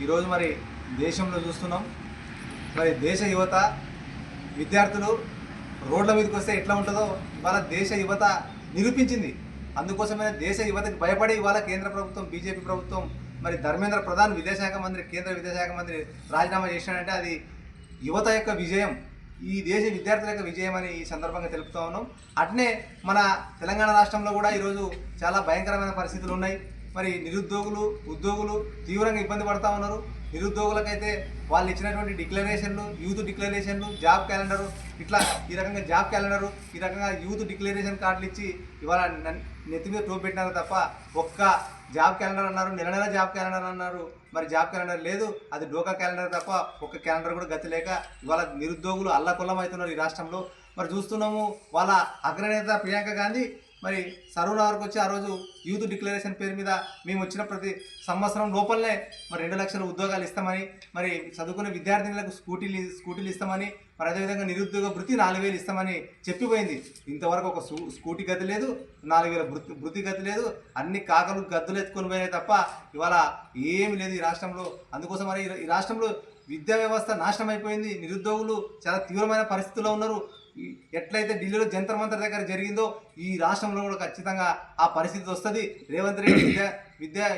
ఈరోజు మరి దేశంలో చూస్తున్నాం. మరి దేశ యువత విద్యార్థులు రోడ్ల మీదకి వస్తే ఎట్లా ఉంటుందో ఇవాళ దేశ యువత నిరూపించింది. అందుకోసమే దేశ యువతకి భయపడి ఇవాళ కేంద్ర ప్రభుత్వం, బీజేపీ ప్రభుత్వం, మరి ధర్మేంద్ర ప్రధాన్ విదేశాంగ మంత్రి, కేంద్ర విదేశాంగ మంత్రి రాజీనామా చేసినాడంటే అది యువత యొక్క విజయం, ఈ దేశ విద్యార్థుల యొక్క విజయం అని ఈ సందర్భంగా తెలుపుతూ ఉన్నాం. అట్నే మన తెలంగాణ రాష్ట్రంలో కూడా ఈరోజు చాలా భయంకరమైన పరిస్థితులు ఉన్నాయి. మరి నిరుద్యోగులు, ఉద్యోగులు తీవ్రంగా ఇబ్బంది పడుతూ ఉన్నారు. నిరుద్యోగులకైతే వాళ్ళు ఇచ్చినటువంటి డిక్లరేషన్లు, యూత్ డిక్లరేషన్లు, జాబ్ క్యాలెండరు, ఇట్లా ఈ రకంగా జాబ్ క్యాలెండరు, ఈ రకంగా యూత్ డిక్లరేషన్ కార్డులు ఇచ్చి ఇవాళ నెత్తి మీద టోపు పెట్టినారు తప్ప ఒక్క జాబ్ క్యాలెండర్ అన్నారు, నెల నెల జాబ్ క్యాలెండర్ అన్నారు. మరి జాబ్ క్యాలెండర్ లేదు, అది డోకా క్యాలెండర్ తప్ప ఒక్క క్యాలెండర్ కూడా గతి లేక ఇవాళ నిరుద్యోగులు అల్లకొల్లం అవుతున్నారు ఈ రాష్ట్రంలో. మరి చూస్తున్నాము, వాళ్ళ అగ్రనేత ప్రియాంక గాంధీ మరి సరూనగర్కి వచ్చి ఆ రోజు యూత్ డిక్లరేషన్ పేరు మీద మేము వచ్చిన ప్రతి సంవత్సరం లోపలనే మరి 2 లక్షల ఉద్యోగాలు ఇస్తామని, మరి చదువుకునే విద్యార్థినులకు స్కూటీలు ఇస్తామని, మరి అదేవిధంగా నిరుద్యోగ భృతి 4,000 ఇస్తామని చెప్పిపోయింది. ఇంతవరకు ఒక స్కూటీ గతి లేదు, 4,000 భృతి గతి లేదు. అన్ని కాకలు గద్దులు ఎత్తుకొని పోయినాయి తప్ప ఇవాళ ఏమి లేదు ఈ రాష్ట్రంలో. అందుకోసం మరి ఈ రాష్ట్రంలో విద్యా వ్యవస్థ నాశనం అయిపోయింది. నిరుద్యోగులు చాలా తీవ్రమైన పరిస్థితుల్లో ఉన్నారు. ఎట్లయితే ఢిల్లీలో జంతర్ మంతర్ దగ్గర జరిగిందో ఈ రాష్ట్రంలో కూడా ఖచ్చితంగా ఆ పరిస్థితి వస్తుంది. రేవంత్ రెడ్డి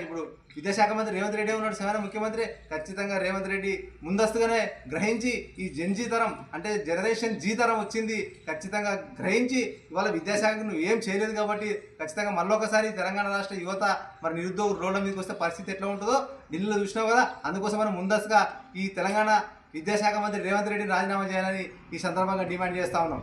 ఇప్పుడు విద్యాశాఖ మంత్రి రేవంత్ రెడ్డి ఉన్నాడు, సమాన ముఖ్యమంత్రి. ఖచ్చితంగా రేవంత్ రెడ్డి ముందస్తుగానే గ్రహించి ఈ జెన్జీ తరం అంటే జనరేషన్ జీ తరం వచ్చింది, ఖచ్చితంగా గ్రహించి ఇవాళ విద్యాశాఖకు నువ్వు ఏం చేయలేదు కాబట్టి ఖచ్చితంగా మళ్ళొకసారి తెలంగాణ రాష్ట్ర యువత మరి నిరుద్యోగులు రోడ్ల మీదకి వస్తే పరిస్థితి ఎట్లా ఉంటుందో ఢిల్లీలో చూసినావు కదా. అందుకోసం మనం ముందస్తుగా ఈ తెలంగాణ విద్యాశాఖ మంత్రి రేవంత్ రెడ్డిని రాజీనామా చేయాలని ఈ సందర్భంగా డిమాండ్ చేస్తా ఉన్నాం.